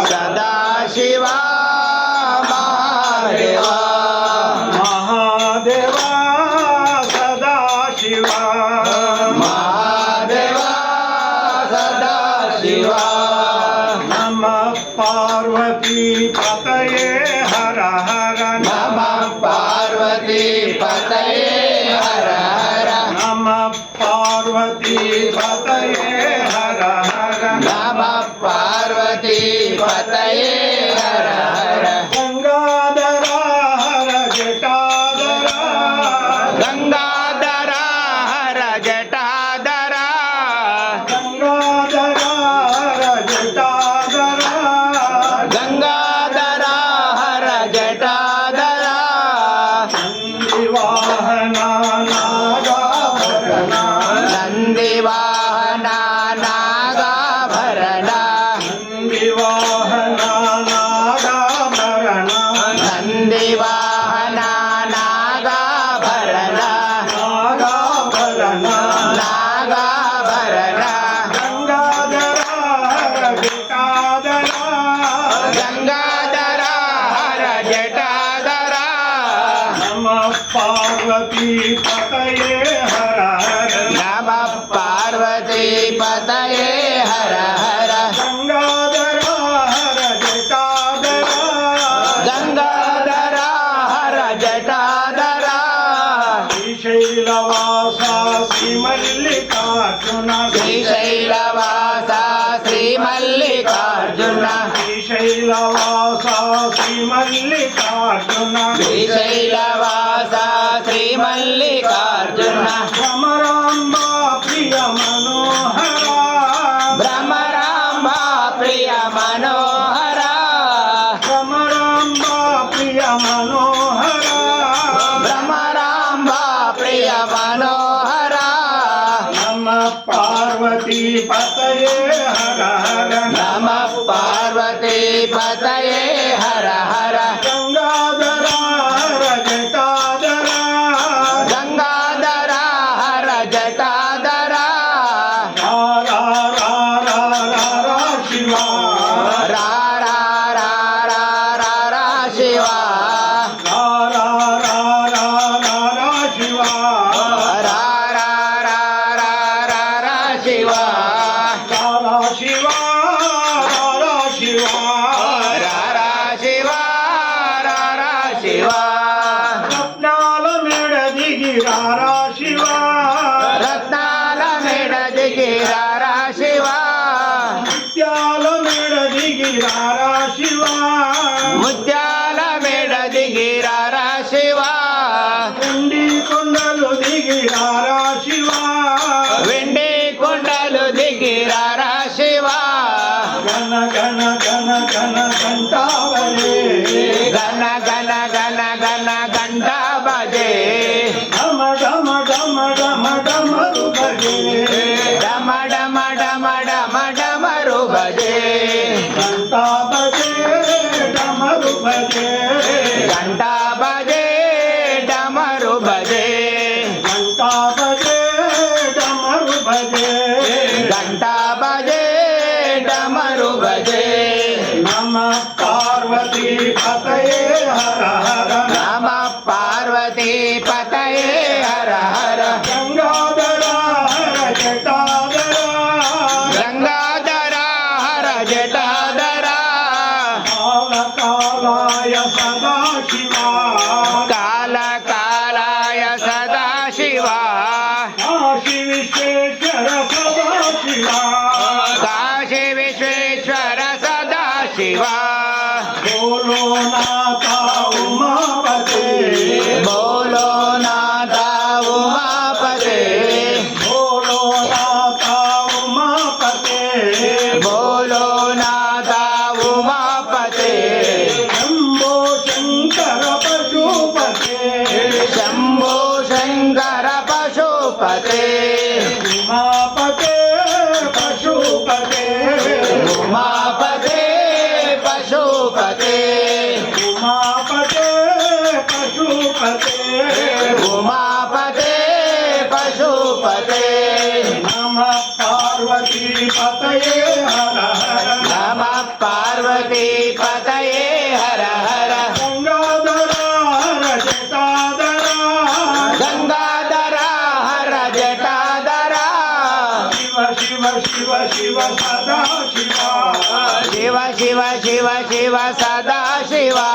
सदाशिवा महादेवा महादेवा सदाशिवा महादेवा सदाशिवा नमः पार्वती पतये हर हर नमः पार्वती पतये हर हर नमः पार्वती पतये हर हर नमः पार्वती पतये हर हर गंगाधरा हर जटाधरा गंगाधरा हर जटाधरा गंगाधरा हर जटाधरा गंगाधरा हर जटाधरा नंदिवाहना नागाभरणा नंदिवाहना नागाभरणा नंदिवाहना नागाभरणा नंदिवाहना नागाभरणा नागाभरणा नागाभरणा गंगाधरा हर जटाधरा गंगाधरा हर जटाधरा नमः पार्वती पतये हर हर नमः पार्वती पतये हर हर गंगाधरा हर जटाधरा गंगाधरा हर जटाधरा श्रीशैलवासा श्रीमल्लिकार्जुन श्रीशैलवासा श्रीमल्लिकार्जुन श्रीशैलवासा श्रीमल्लिकार्जुन श्रीशैलवासा श्रीमल्लिकार्जुन भ्रमराम्बा प्रिय मनोहरा भ्रमराम्बा प्रिय मनोहरा भ्रमराम्बा प्रिय मनोहरा भ्रमराम्बा प्रिय मनोहरा नमः पार्वती पतये हर हर नमः पार्वती पतये हर हर गंगाधरा हर जटाधरा गंगाधरा हर जटाधरा रा रा रा रा रा शिवा रा रा रा रा रा रा शिवा रा रा रा रा रा रा शिवा रा रा रा रा रा रा शिवा रा रा शिवा रा रा शिवा रा रा शिवा रा रा शिवा రత్నాల మేడ దిగి రారా శివా రత్నాల మెడ దిగి రా రా శివా ముత్యాల మేడ దిగి రారా శివా ముత్యాల మెడ దిగి రా రా శివా వెండి కొండలు దిగి రారా శివా వెండి కొండలు దిగి రా రా శివా ఘన ఘన ఘన ఘన కంటావరే గణ గణ గణ గణ గంట బజే ఢమ ఢమ ఢమ ఢమ ఢమరు భజే డమ డమ డమ డమ డమరు బజే కంటా భజే ఢమరు భజే గంట బజే డమరు బజే కంటా భజే ఢమరు భజే గంట బజే డమరు బజే నమః పార్వతీ పతయే హర హర నమః పార్వతీ పతయే హర హర గంగాధరా హర జటాధరా గంగాధరా హర జటాధరా కాల కాలాయ సదా శివా కాల కాలాయ సదా శివా కాశీ విశ్వేశ్వర సదా శివా కాశీ విశ్వేశ్వర సదా శివా బోలో నాథ ఉమాపతే బోలో నాథ ఉమాపతే బోలో నాథ ఉమాపతే బోలో నాథ ఉమాపతే శంభో శంకర పశుపతే శంభో శంకర పశుపతే ఉమాపతే పశుపతే ఉమాపతే పశుపతే ఉమాపతే పశుపతే ఉమాపతే పశుపతే నమః పార్వతీ పతయే హర హర शिव शिव सदा शिवा शिव शिव शिव शिव सदा शिवा